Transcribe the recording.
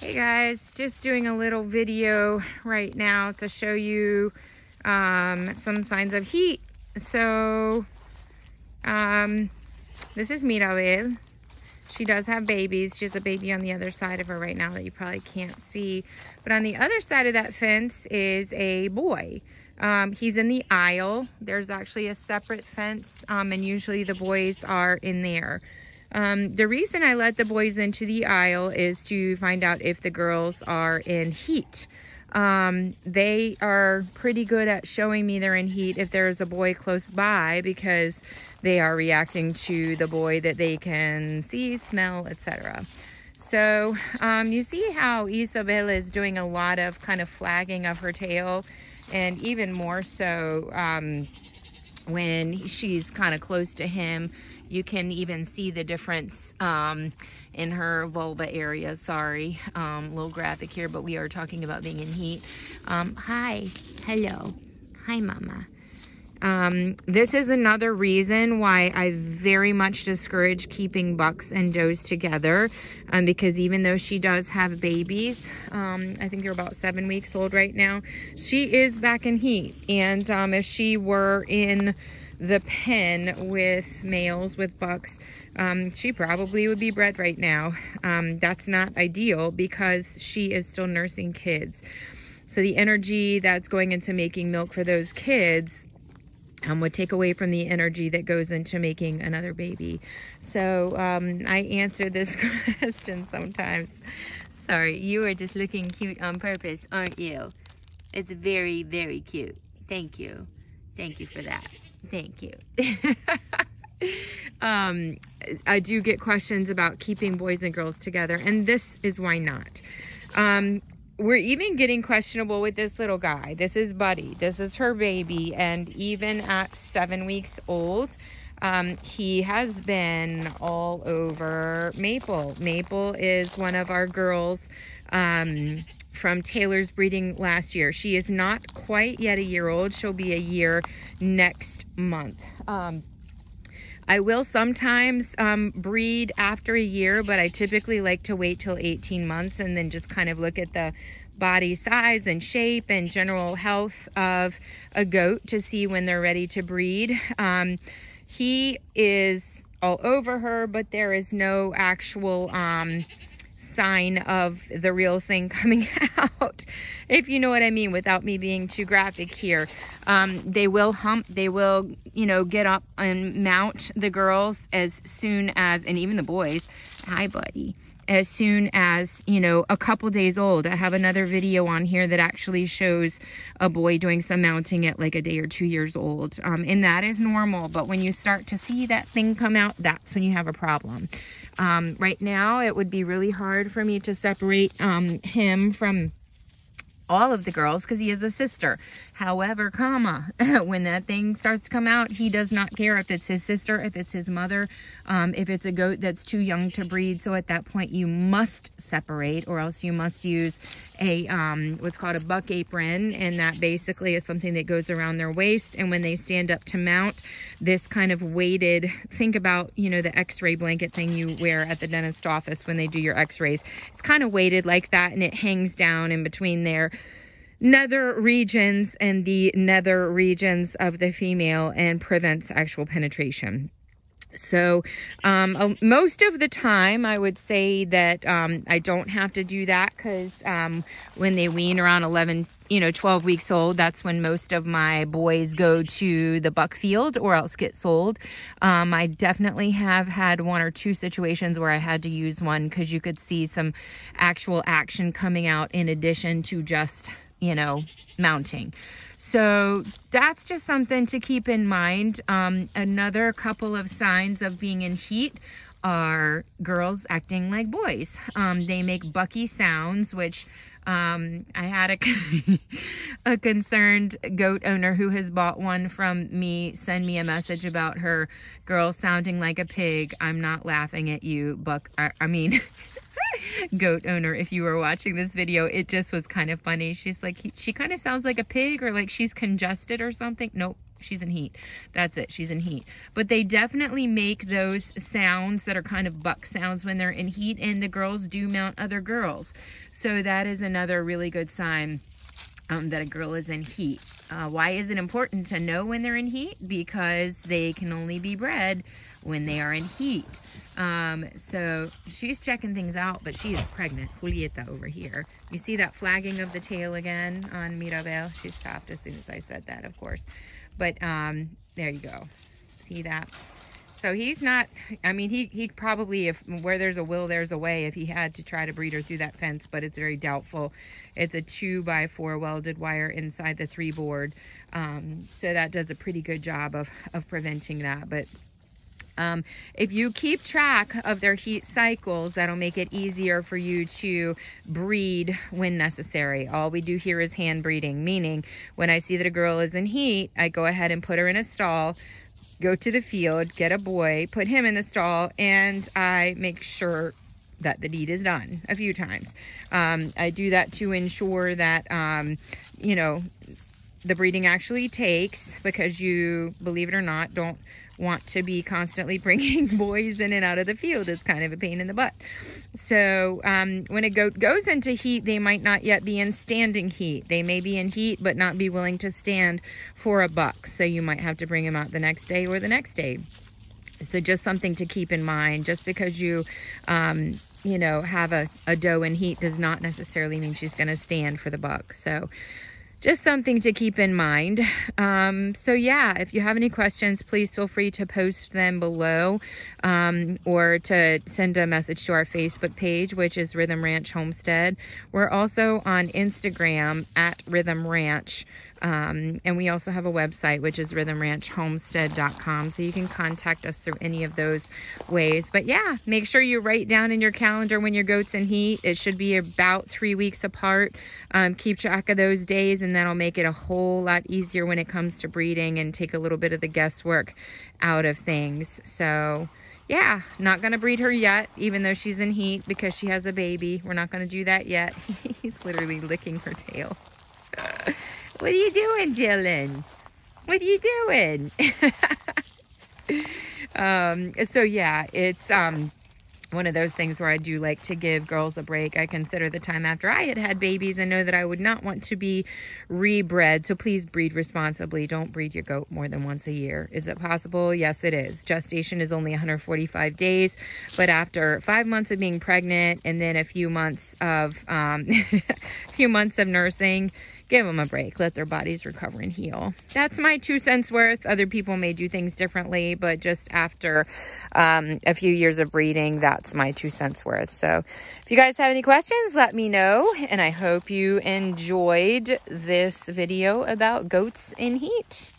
Hey guys, just doing a little video right now to show you some signs of heat. So this is Mirabel. She does have babies. She has a baby on the other side of her right now that you probably can't see. But on the other side of that fence is a boy. He's in the aisle. There's actually a separate fence, and usually the boys are in there. The reason I let the boys into the aisle is to find out if the girls are in heat. They are pretty good at showing me they're in heat if there's a boy close by, because they are reacting to the boy that they can see, smell, etc. So you see how Isabel is doing a lot of kind of flagging of her tail, and even more so when she's kind of close to him. You can even see the difference in her vulva area. Sorry, a little graphic here, but we are talking about being in heat. Hi, hello, hi mama. This is another reason why I very much discourage keeping bucks and does together, because even though she does have babies, I think they're about 7 weeks old right now, she is back in heat. And if she were in the pen with males, with bucks, she probably would be bred right now. That's not ideal because she is still nursing kids. So the energy that's going into making milk for those kids would take away from the energy that goes into making another baby. So I answered this question sometimes. Sorry, you are just looking cute on purpose, aren't you? It's very, very cute. Thank you. Thank you for that. Thank you. I do get questions about keeping boys and girls together, and this is why not. We're even getting questionable with this little guy. This is Buddy. This is her baby, and even at 7 weeks old, he has been all over Maple. Maple is one of our girls from Taylor's breeding last year. She is not quite yet a year old. She'll be a year next month. I will sometimes breed after a year, but I typically like to wait till 18 months and then just kind of look at the body size and shape and general health of a goat to see when they're ready to breed. He is all over her, but there is no actual sign of the real thing coming out, if you know what I mean, without me being too graphic here. They will hump, they will, you know, get up and mount the girls as soon as, and even the boys, hi buddy, as soon as, you know, a couple days old. I have another video on here that actually shows a boy doing some mounting at like a day or 2 years old, and that is normal. But when you start to see that thing come out, that's when you have a problem. Right now, it would be really hard for me to separate him from all of the girls because he is a sister. However, when that thing starts to come out, he does not care if it's his sister, if it's his mother, if it's a goat that's too young to breed. So at that point, you must separate, or else you must use a what's called a buck apron, and that basically is something that goes around their waist. And when they stand up to mount, this kind of weighted, think about, you know, the x-ray blanket thing you wear at the dentist office when they do your x-rays. It's kind of weighted like that, and it hangs down in between their nether regions and the nether regions of the female and prevents actual penetration. So most of the time I would say that I don't have to do that, because when they wean around 11, 12 weeks old, that's when most of my boys go to the buck field or else get sold. I definitely have had 1 or 2 situations where I had to use one, because you could see some actual action coming out in addition to just, mounting. So that's just something to keep in mind. Another couple of signs of being in heat are girls acting like boys. They make bucky sounds, which I had a concerned goat owner who has bought one from me send me a message about her girl sounding like a pig. I'm not laughing at you, goat owner, if you were watching this video. It just was kind of funny. She's like, she kind of sounds like a pig, or like she's congested or something. Nope, she's in heat. That's it, she's in heat. But they definitely make those sounds that are kind of buck sounds when they're in heat, and the girls do mount other girls. So that is another really good sign that a girl is in heat. Why is it important to know when they're in heat? Because they can only be bred when they are in heat. So she's checking things out, but she is pregnant. Julieta over here. You see that flagging of the tail again on Mirabel? She stopped as soon as I said that, of course. But there you go. See that? So he's not, I mean, he probably, if where there's a will, there's a way, if he had to try to breed her through that fence, but it's very doubtful. It's a 2x4 welded wire inside the 3 board. So that does a pretty good job of preventing that. But if you keep track of their heat cycles, that'll make it easier for you to breed when necessary. All we do here is hand breeding, meaning when I see that a girl is in heat, I go ahead and put her in a stall, go to the field, get a boy, put him in the stall, and I make sure that the deed is done a few times. I do that to ensure that, you know, the breeding actually takes, because you, believe it or not, don't want to be constantly bringing boys in and out of the field. It's kind of a pain in the butt. So when a goat goes into heat, they might not yet be in standing heat. They may be in heat but not be willing to stand for a buck. So you might have to bring him out the next day or the next day. So just something to keep in mind. Just because you you know, have a doe in heat does not necessarily mean she's going to stand for the buck. So just something to keep in mind. So yeah, if you have any questions, please feel free to post them below, or to send a message to our Facebook page, which is Rhythm Ranch Homestead. We're also on Instagram at Rhythm Ranch. And we also have a website, which is rhythmranchhomestead.com. So you can contact us through any of those ways. But yeah, make sure you write down in your calendar when your goat's in heat. It should be about 3 weeks apart. Keep track of those days, and that'll make it a whole lot easier when it comes to breeding and take a little bit of the guesswork out of things. So yeah, not going to breed her yet, even though she's in heat, because she has a baby. We're not going to do that yet. He's literally licking her tail. What are you doing, Dylan? What are you doing? So yeah, it's one of those things where I do like to give girls a break. I consider the time after I had babies and know that I would not want to be rebred. So please breed responsibly. Don't breed your goat more than once a year. Is it possible? Yes, it is. Gestation is only 145 days, but after 5 months of being pregnant and then a few months of nursing, give them a break. Let their bodies recover and heal. That's my 2 cents worth. Other people may do things differently, but just after a few years of breeding, that's my 2 cents worth. So if you guys have any questions, let me know. And I hope you enjoyed this video about goats in heat.